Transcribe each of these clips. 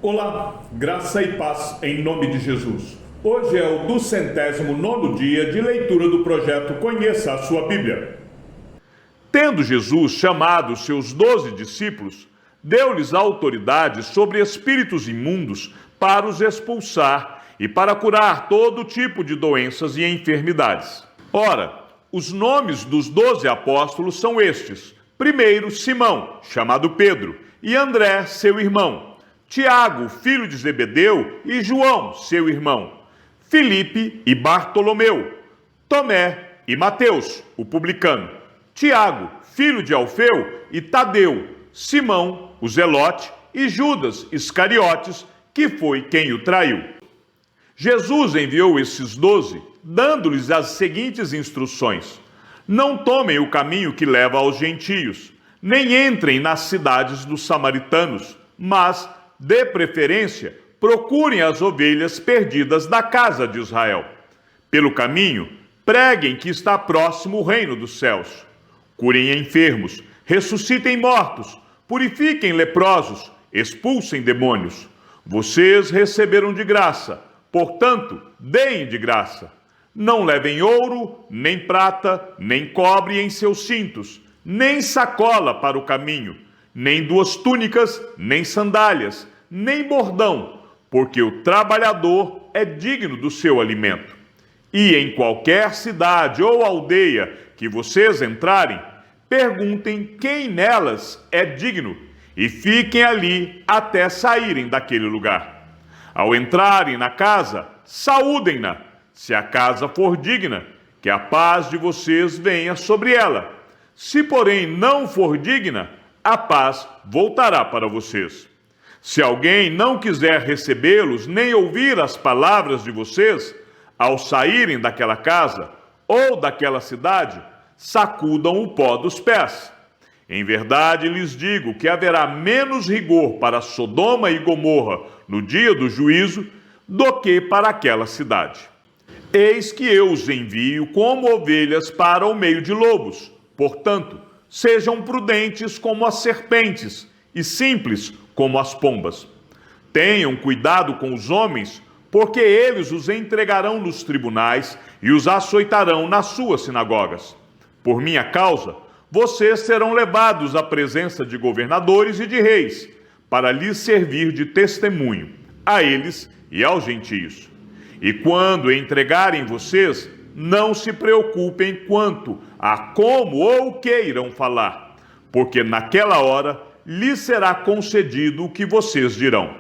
Olá, graça e paz em nome de Jesus. Hoje é o 209º dia de leitura do projeto Conheça a Sua Bíblia. Tendo Jesus chamado os seus 12 discípulos, deu-lhes autoridade sobre espíritos imundos para os expulsar e para curar todo tipo de doenças e enfermidades. Ora, os nomes dos 12 apóstolos são estes: primeiro, Simão, chamado Pedro, e André, seu irmão, Tiago, filho de Zebedeu, e João, seu irmão, Filipe e Bartolomeu, Tomé e Mateus, o publicano, Tiago, filho de Alfeu, e Tadeu, Simão, o zelote, e Judas Iscariotes, que foi quem o traiu. Jesus enviou esses 12, dando-lhes as seguintes instruções: não tomem o caminho que leva aos gentios, nem entrem nas cidades dos samaritanos, mas, de preferência, procurem as ovelhas perdidas da casa de Israel. Pelo caminho, preguem que está próximo o reino dos céus. Curem enfermos, ressuscitem mortos, purifiquem leprosos, expulsem demônios. Vocês receberam de graça, portanto, deem de graça. Não levem ouro, nem prata, nem cobre em seus cintos, nem sacola para o caminho, nem 2 túnicas, nem sandálias, nem bordão, porque o trabalhador é digno do seu alimento. E em qualquer cidade ou aldeia que vocês entrarem, perguntem quem nelas é digno e fiquem ali até saírem daquele lugar. Ao entrarem na casa, saúdem-na. Se a casa for digna, que a paz de vocês venha sobre ela. Se, porém, não for digna, a paz voltará para vocês. Se alguém não quiser recebê-los, nem ouvir as palavras de vocês, ao saírem daquela casa ou daquela cidade, sacudam o pó dos pés. Em verdade lhes digo que haverá menos rigor para Sodoma e Gomorra no dia do juízo do que para aquela cidade. Eis que eu os envio como ovelhas para o meio de lobos. Portanto, sejam prudentes como as serpentes e simples como as pombas. Tenham cuidado com os homens, porque eles os entregarão nos tribunais e os açoitarão nas suas sinagogas. Por minha causa, vocês serão levados à presença de governadores e de reis, para lhes servir de testemunho, a eles e aos gentios. E quando entregarem vocês, não se preocupem quanto a como ou o que irão falar, porque naquela hora lhes será concedido o que vocês dirão.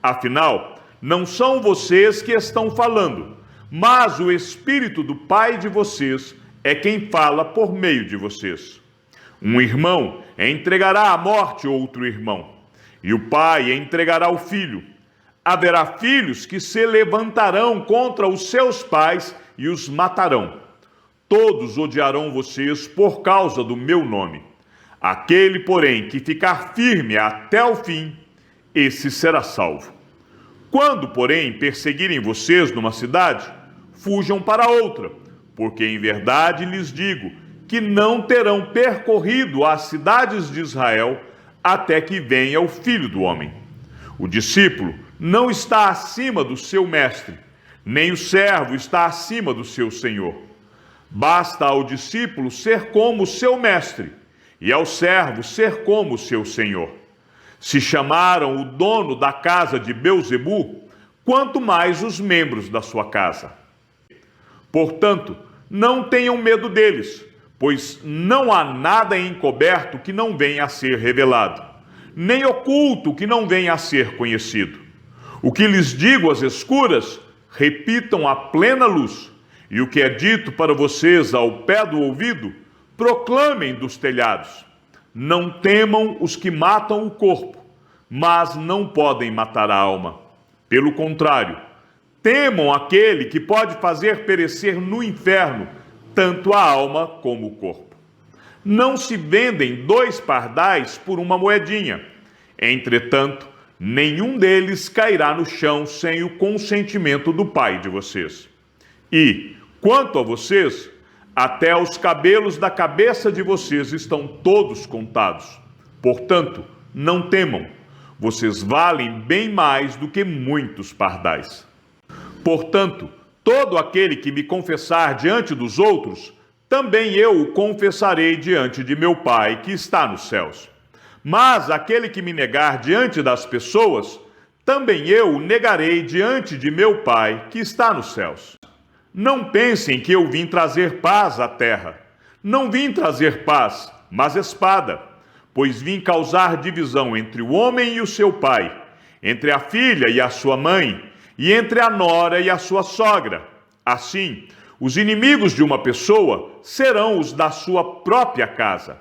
Afinal, não são vocês que estão falando, mas o Espírito do Pai de vocês é quem fala por meio de vocês. Um irmão entregará à morte outro irmão, e o pai entregará o filho. Haverá filhos que se levantarão contra os seus pais e os matarão. Todos odiarão vocês por causa do meu nome. Aquele, porém, que ficar firme até o fim, esse será salvo. Quando, porém, perseguirem vocês numa cidade, fujam para outra, porque em verdade lhes digo que não terão percorrido as cidades de Israel até que venha o Filho do Homem. O discípulo não está acima do seu mestre, nem o servo está acima do seu senhor. Basta ao discípulo ser como o seu mestre, e ao servo ser como o seu senhor. Se chamaram o dono da casa de Belzebu, quanto mais os membros da sua casa. Portanto, não tenham medo deles, pois não há nada encoberto que não venha a ser revelado, nem oculto que não venha a ser conhecido. O que lhes digo às escuras, repitam à plena luz, e o que é dito para vocês ao pé do ouvido, proclamem dos telhados. Não temam os que matam o corpo, mas não podem matar a alma. Pelo contrário, temam aquele que pode fazer perecer no inferno tanto a alma como o corpo. Não se vendem 2 pardais por uma moedinha. Entretanto, nenhum deles cairá no chão sem o consentimento do Pai de vocês. E, quanto a vocês, até os cabelos da cabeça de vocês estão todos contados. Portanto, não temam, Vocês valem bem mais do que muitos pardais. Portanto, todo aquele que me confessar diante dos outros, também eu o confessarei diante de meu Pai que está nos céus. Mas aquele que me negar diante das pessoas, também eu o negarei diante de meu Pai que está nos céus. Não pensem que eu vim trazer paz à terra. Não vim trazer paz, mas espada, pois vim causar divisão entre o homem e o seu pai, entre a filha e a sua mãe, e entre a nora e a sua sogra. Assim, os inimigos de uma pessoa serão os da sua própria casa.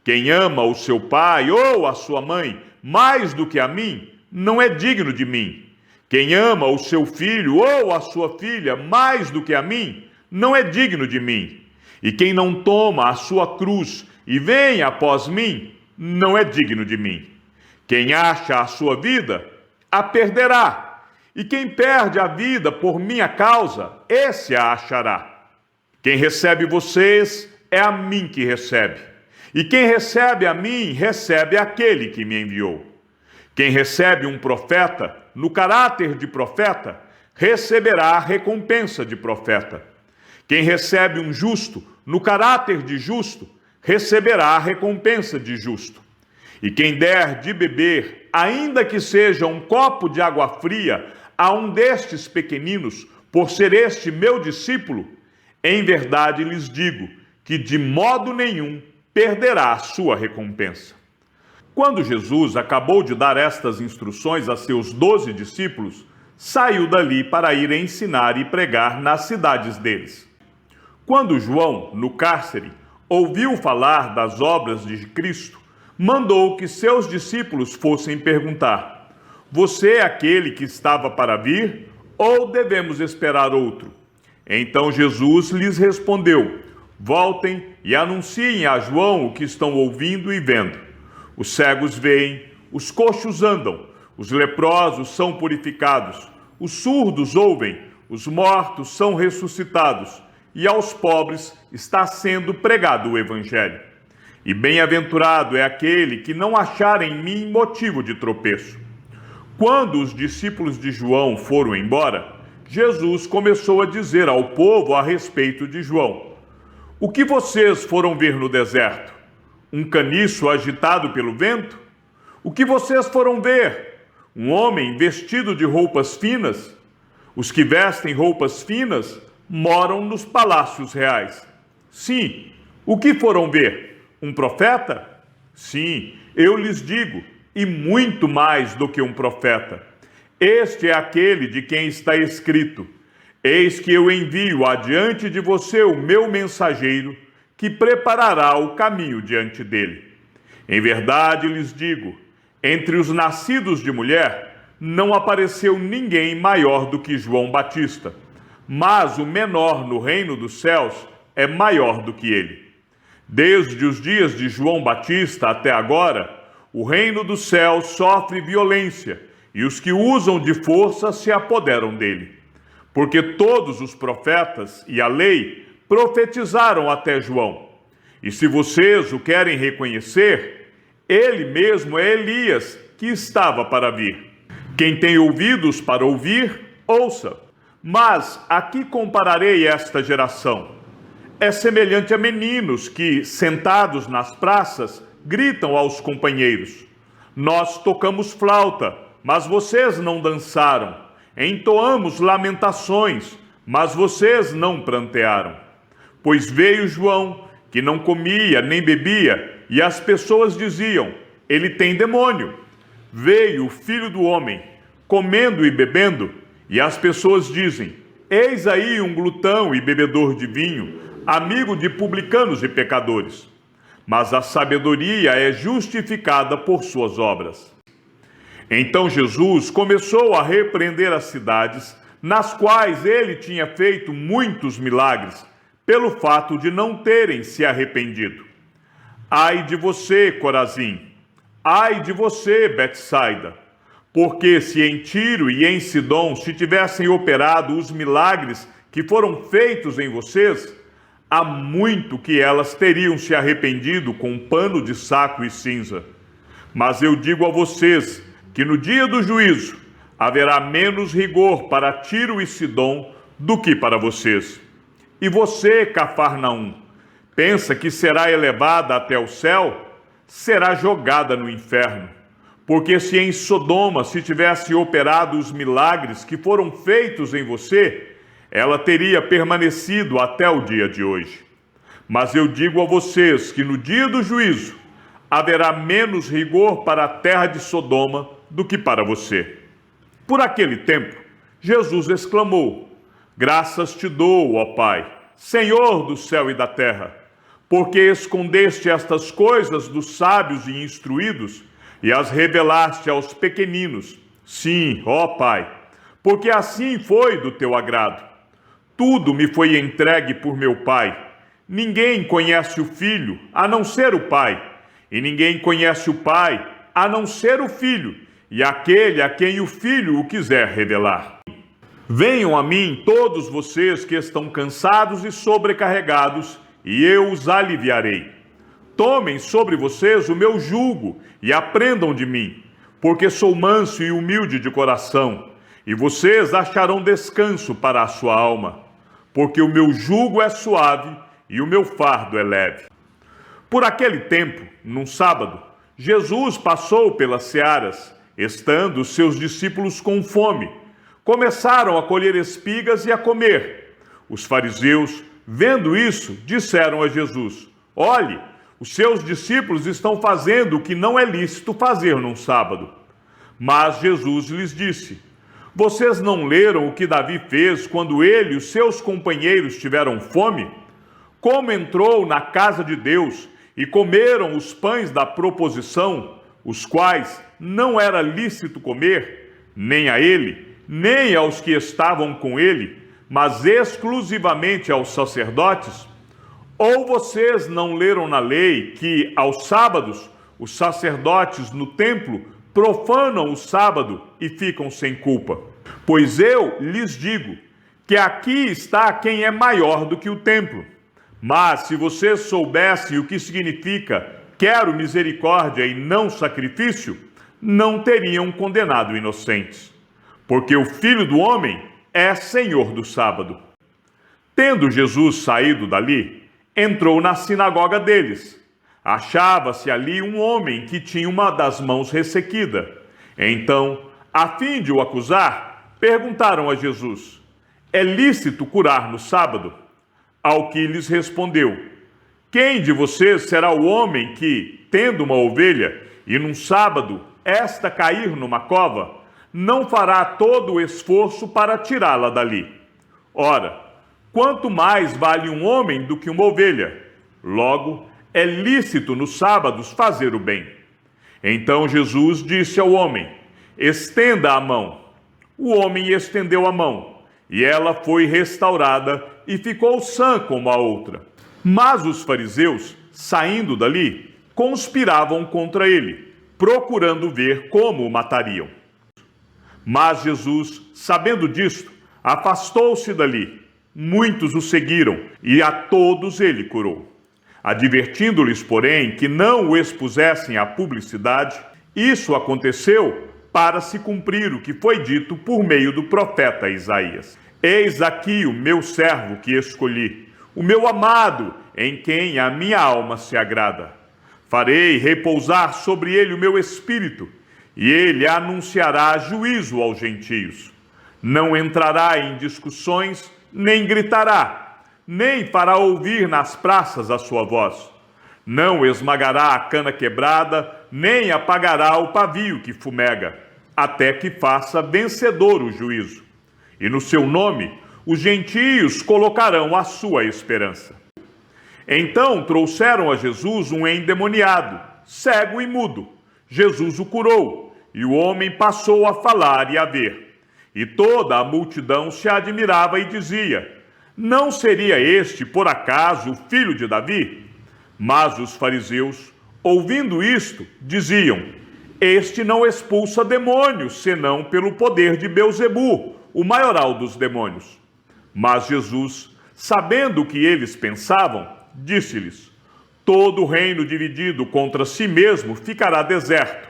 Quem ama o seu pai ou a sua mãe mais do que a mim, não é digno de mim. Quem ama o seu filho ou a sua filha mais do que a mim, não é digno de mim. E quem não toma a sua cruz e vem após mim, não é digno de mim. Quem acha a sua vida, a perderá. E quem perde a vida por minha causa, esse a achará. Quem recebe vocês, é a mim que recebe. E quem recebe a mim, recebe aquele que me enviou. Quem recebe um profeta, no caráter de profeta, receberá a recompensa de profeta. Quem recebe um justo, no caráter de justo, receberá a recompensa de justo. E quem der de beber, ainda que seja um copo de água fria, a um destes pequeninos, por ser este meu discípulo, em verdade lhes digo que de modo nenhum perderá a sua recompensa. Quando Jesus acabou de dar estas instruções a seus 12 discípulos, saiu dali para ir ensinar e pregar nas cidades deles. Quando João, no cárcere, ouviu falar das obras de Cristo, mandou que seus discípulos fossem perguntar: você é aquele que estava para vir, ou devemos esperar outro? Então Jesus lhes respondeu: voltem e anunciem a João o que estão ouvindo e vendo. Os cegos veem, os coxos andam, os leprosos são purificados, os surdos ouvem, os mortos são ressuscitados, e aos pobres está sendo pregado o Evangelho. E bem-aventurado é aquele que não achar em mim motivo de tropeço. Quando os discípulos de João foram embora, Jesus começou a dizer ao povo a respeito de João: o que vocês foram ver no deserto? Um caniço agitado pelo vento? O que vocês foram ver? Um homem vestido de roupas finas? Os que vestem roupas finas moram nos palácios reais. Sim, o que foram ver? Um profeta? Sim, eu lhes digo, e muito mais do que um profeta. Este é aquele de quem está escrito: eis que eu envio adiante de você o meu mensageiro, que preparará o caminho diante dele. Em verdade lhes digo, entre os nascidos de mulher, não apareceu ninguém maior do que João Batista, mas o menor no reino dos céus é maior do que ele. Desde os dias de João Batista até agora, o reino dos céus sofre violência, e os que usam de força se apoderam dele. Porque todos os profetas e a lei profetizaram até João. E se vocês o querem reconhecer, ele mesmo é Elias, que estava para vir. Quem tem ouvidos para ouvir, ouça. Mas a que compararei esta geração? É semelhante a meninos que, sentados nas praças, gritam aos companheiros: nós tocamos flauta, mas vocês não dançaram. Entoamos lamentações, mas vocês não prantearam. Pois veio João, que não comia nem bebia, e as pessoas diziam: ele tem demônio. Veio o Filho do Homem, comendo e bebendo, e as pessoas dizem: eis aí um glutão e bebedor de vinho, amigo de publicanos e pecadores. Mas a sabedoria é justificada por suas obras. Então Jesus começou a repreender as cidades, nas quais ele tinha feito muitos milagres, pelo fato de não terem se arrependido. Ai de você, Corazim! Ai de você, Betsaida! Porque se em Tiro e em Sidom se tivessem operado os milagres que foram feitos em vocês, há muito que elas teriam se arrependido com pano de saco e cinza. Mas eu digo a vocês que no dia do juízo haverá menos rigor para Tiro e Sidom do que para vocês. E você, Cafarnaum, pensa que será elevada até o céu? Será jogada no inferno. Porque se em Sodoma se tivesse operado os milagres que foram feitos em você, ela teria permanecido até o dia de hoje. Mas eu digo a vocês que no dia do juízo haverá menos rigor para a terra de Sodoma do que para você. Por aquele tempo, Jesus exclamou: graças te dou, ó Pai, Senhor do céu e da terra, porque escondeste estas coisas dos sábios e instruídos e as revelaste aos pequeninos. Sim, ó Pai, porque assim foi do teu agrado. Tudo me foi entregue por meu Pai. Ninguém conhece o Filho, a não ser o Pai, e ninguém conhece o Pai, a não ser o Filho, e aquele a quem o Filho o quiser revelar. Venham a mim todos vocês que estão cansados e sobrecarregados, e eu os aliviarei. Tomem sobre vocês o meu jugo e aprendam de mim, porque sou manso e humilde de coração, e vocês acharão descanso para a sua alma, porque o meu jugo é suave e o meu fardo é leve. Por aquele tempo, num sábado, Jesus passou pelas searas, estando os seus discípulos com fome. Começaram a colher espigas e a comer. Os fariseus, vendo isso, disseram a Jesus: olhe, os seus discípulos estão fazendo o que não é lícito fazer num sábado. Mas Jesus lhes disse: vocês não leram o que Davi fez quando ele e os seus companheiros tiveram fome? Como entrou na casa de Deus e comeram os pães da proposição, os quais não era lícito comer, nem a ele, nem aos que estavam com ele, mas exclusivamente aos sacerdotes? Ou vocês não leram na lei que, aos sábados, os sacerdotes no templo profanam o sábado e ficam sem culpa? Pois eu lhes digo que aqui está quem é maior do que o templo. Mas se vocês soubessem o que significa quero misericórdia e não sacrifício, não teriam condenado inocentes. Porque o Filho do Homem é Senhor do sábado. Tendo Jesus saído dali, entrou na sinagoga deles. Achava-se ali um homem que tinha uma das mãos ressequida. Então, a fim de o acusar, perguntaram a Jesus: é lícito curar no sábado? Ao que lhes respondeu: quem de vocês será o homem que, tendo uma ovelha, e num sábado esta cair numa cova, não fará todo o esforço para tirá-la dali? Ora, quanto mais vale um homem do que uma ovelha? Logo, é lícito nos sábados fazer o bem. Então Jesus disse ao homem: estenda a mão. O homem estendeu a mão, e ela foi restaurada e ficou sã como a outra. Mas os fariseus, saindo dali, conspiravam contra ele, procurando ver como o matariam. Mas Jesus, sabendo disto, afastou-se dali. Muitos o seguiram, e a todos ele curou. Advertindo-lhes, porém, que não o expusessem à publicidade, isso aconteceu para se cumprir o que foi dito por meio do profeta Isaías: eis aqui o meu servo que escolhi, o meu amado, em quem a minha alma se agrada. Farei repousar sobre ele o meu espírito, e ele anunciará juízo aos gentios. Não entrará em discussões, nem gritará, nem fará ouvir nas praças a sua voz. Não esmagará a cana quebrada, nem apagará o pavio que fumega, até que faça vencedor o juízo. E no seu nome, os gentios colocarão a sua esperança. Então trouxeram a Jesus um endemoniado, cego e mudo. Jesus o curou, e o homem passou a falar e a ver. E toda a multidão se admirava e dizia: não seria este, por acaso, o filho de Davi? Mas os fariseus, ouvindo isto, diziam: este não expulsa demônios, senão pelo poder de Belzebu, o maioral dos demônios. Mas Jesus, sabendo o que eles pensavam, disse-lhes: todo reino dividido contra si mesmo ficará deserto,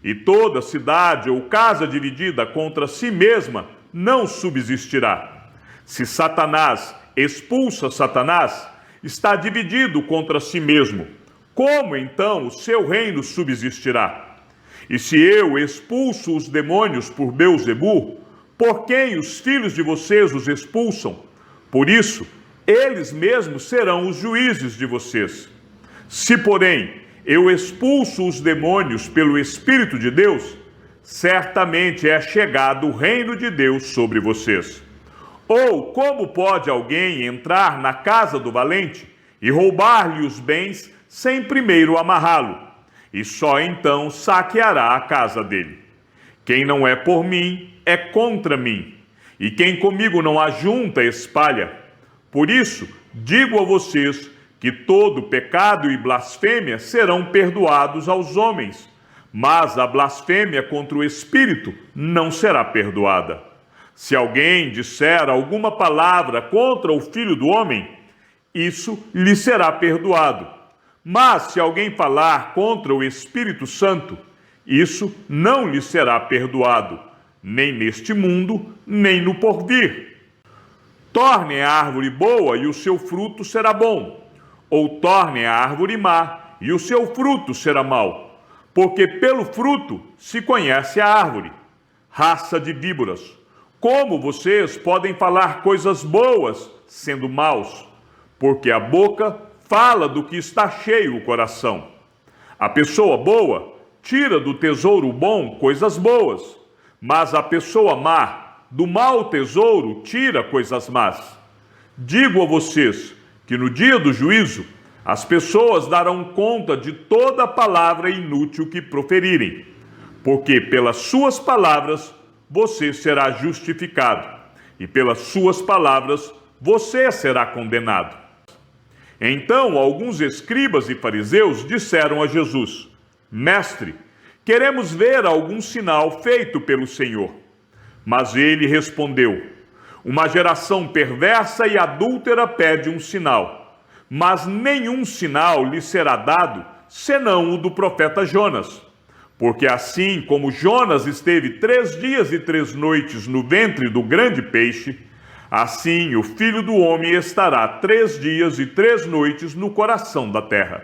E toda cidade ou casa dividida contra si mesma não subsistirá. Se Satanás expulsa Satanás, está dividido contra si mesmo. Como então o seu reino subsistirá? E se eu expulso os demônios por Belzebu, por quem os filhos de vocês os expulsam? Por isso, eles mesmos serão os juízes de vocês. Se, porém, eu expulso os demônios pelo Espírito de Deus, certamente é chegado o reino de Deus sobre vocês. Ou como pode alguém entrar na casa do valente e roubar-lhe os bens sem primeiro amarrá-lo? E só então saqueará a casa dele. Quem não é por mim, é contra mim. E quem comigo não ajunta, espalha. Por isso, digo a vocês que todo pecado e blasfêmia serão perdoados aos homens, mas a blasfêmia contra o Espírito não será perdoada. Se alguém disser alguma palavra contra o Filho do Homem, isso lhe será perdoado. Mas se alguém falar contra o Espírito Santo, isso não lhe será perdoado, nem neste mundo, nem no porvir. Tornem a árvore boa e o seu fruto será bom, ou tornem a árvore má e o seu fruto será mau, porque pelo fruto se conhece a árvore. Raça de víboras, como vocês podem falar coisas boas sendo maus? Porque a boca fala do que está cheio o coração. A pessoa boa tira do tesouro bom coisas boas, mas a pessoa má do mau tesouro tira coisas más. Digo a vocês que no dia do juízo as pessoas darão conta de toda palavra inútil que proferirem, porque pelas suas palavras você será justificado, e pelas suas palavras você será condenado. Então alguns escribas e fariseus disseram a Jesus: Mestre, queremos ver algum sinal feito pelo Senhor. Mas ele respondeu: Uma geração perversa e adúltera pede um sinal, mas nenhum sinal lhe será dado, senão o do profeta Jonas. Porque assim como Jonas esteve 3 dias e 3 noites no ventre do grande peixe, assim o Filho do Homem estará 3 dias e 3 noites no coração da terra.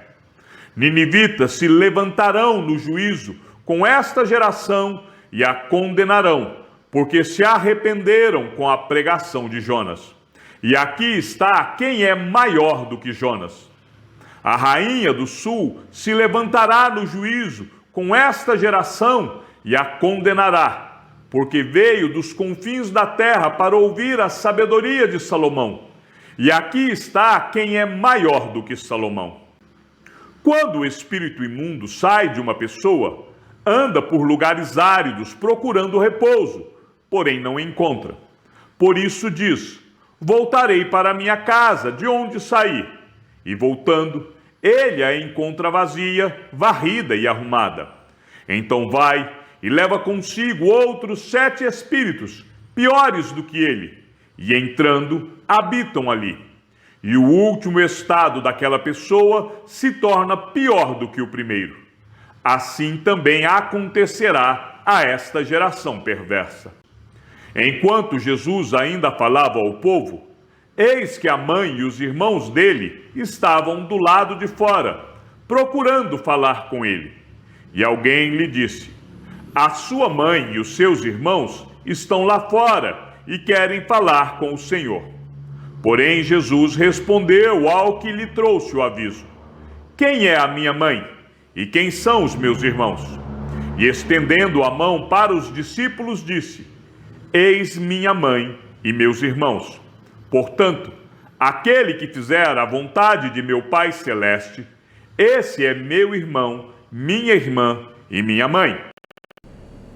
Ninivitas se levantarão no juízo com esta geração e a condenarão, porque se arrependeram com a pregação de Jonas. E aqui está quem é maior do que Jonas. A rainha do sul se levantará no juízo com esta geração e a condenará, porque veio dos confins da terra para ouvir a sabedoria de Salomão. E aqui está quem é maior do que Salomão. Quando o espírito imundo sai de uma pessoa, anda por lugares áridos procurando repouso, porém não encontra. Por isso diz: Voltarei para minha casa, de onde saí. E voltando, ele a encontra vazia, varrida e arrumada. Então vai e leva consigo outros 7 espíritos, piores do que ele, e entrando, habitam ali. E o último estado daquela pessoa se torna pior do que o primeiro. Assim também acontecerá a esta geração perversa. Enquanto Jesus ainda falava ao povo, eis que a mãe e os irmãos dele estavam do lado de fora, procurando falar com ele. E alguém lhe disse: A sua mãe e os seus irmãos estão lá fora e querem falar com o Senhor. Porém, Jesus respondeu ao que lhe trouxe o aviso: Quem é a minha mãe? E quem são os meus irmãos? E estendendo a mão para os discípulos, disse: Eis minha mãe e meus irmãos. Portanto, aquele que fizer a vontade de meu Pai Celeste, esse é meu irmão, minha irmã e minha mãe.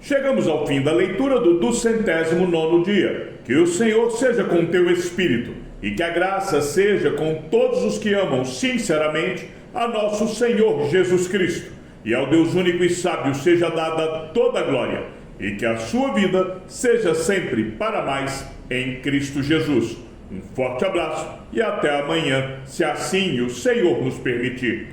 Chegamos ao fim da leitura do 209º dia. Que o Senhor seja com teu espírito e que a graça seja com todos os que amam sinceramente a nosso Senhor Jesus Cristo. E ao Deus único e sábio seja dada toda a glória, e que a sua vida seja sempre para mais em Cristo Jesus. Um forte abraço e até amanhã, se assim o Senhor nos permitir.